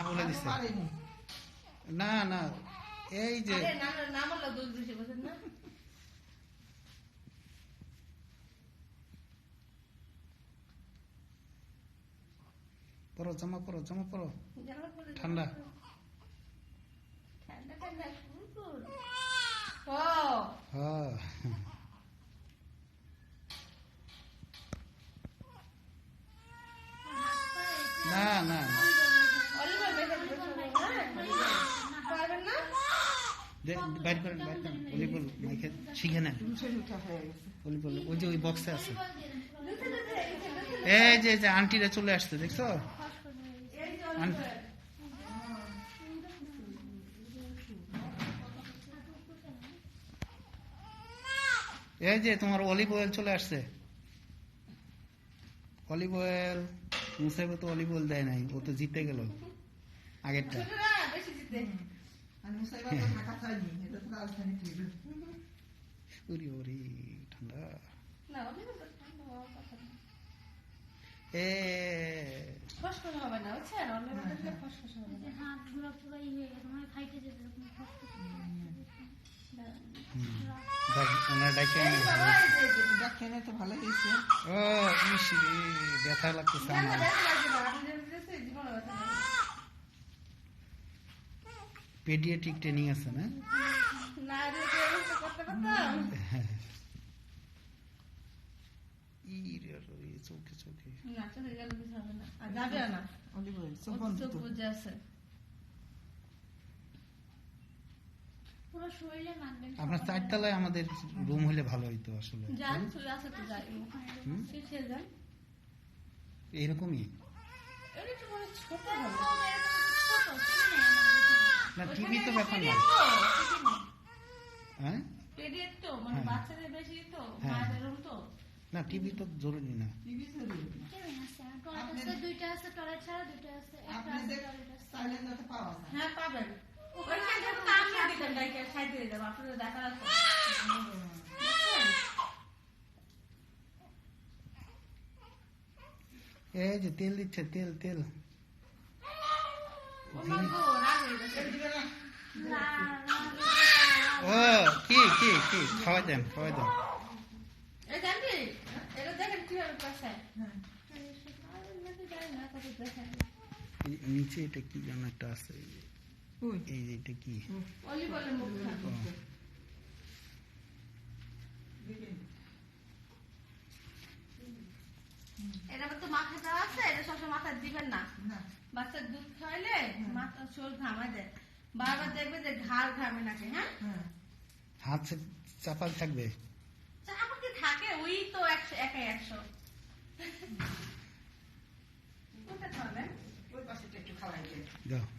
বলে দিছে না না এই যে পরো জামা পরো ঠান্ডা হ্যাঁ না না বাইর করেন অলিবল মাইকে শিখে নেন অলিবল ওই যে ওই বক্সে আছে এই যে আন্টিরা চলে আসছে দেখছো এই যে তোমার অলিভ অয়েল চলে আসছে অলিভ অয়েল মুসাইব তো অলিভ অয়েল দেয় নাই ও তো জিতে গেল আগেরটা ঠান্ডা এ ব্যথা লাগতেছে পেডিয়াট্রিক ট্রেনিং আছে না চোখে চোখে আপনার চারতলায় আমাদের রুম হলে ভালো হইতো আসলে এইরকমই না টিভি তো ব্যাপার না হ্যাঁ না টিভি তো জরুরি না এই যে তেল দিচ্ছে তেল ও কি খাওয়াই দেন নিচে এটা কি যেন একটা আছে এই যে এটা কি এটা তো মাথা দেওয়া আছে এটা সবসময় মাথা দিবেন না বাচ্চার দুধ খাওয়াইলে মাথা শোল ঘামায় দেয় বারবার দেখবে যে ঘাড় ঘামে নাকি হ্যাঁ হাত চাপাল থাকবে চাপা কি থাকে ওই তো 100 কোনটা খাওয়াবেন ওই পাশেটা একটু খাওয়াই দেয় দাও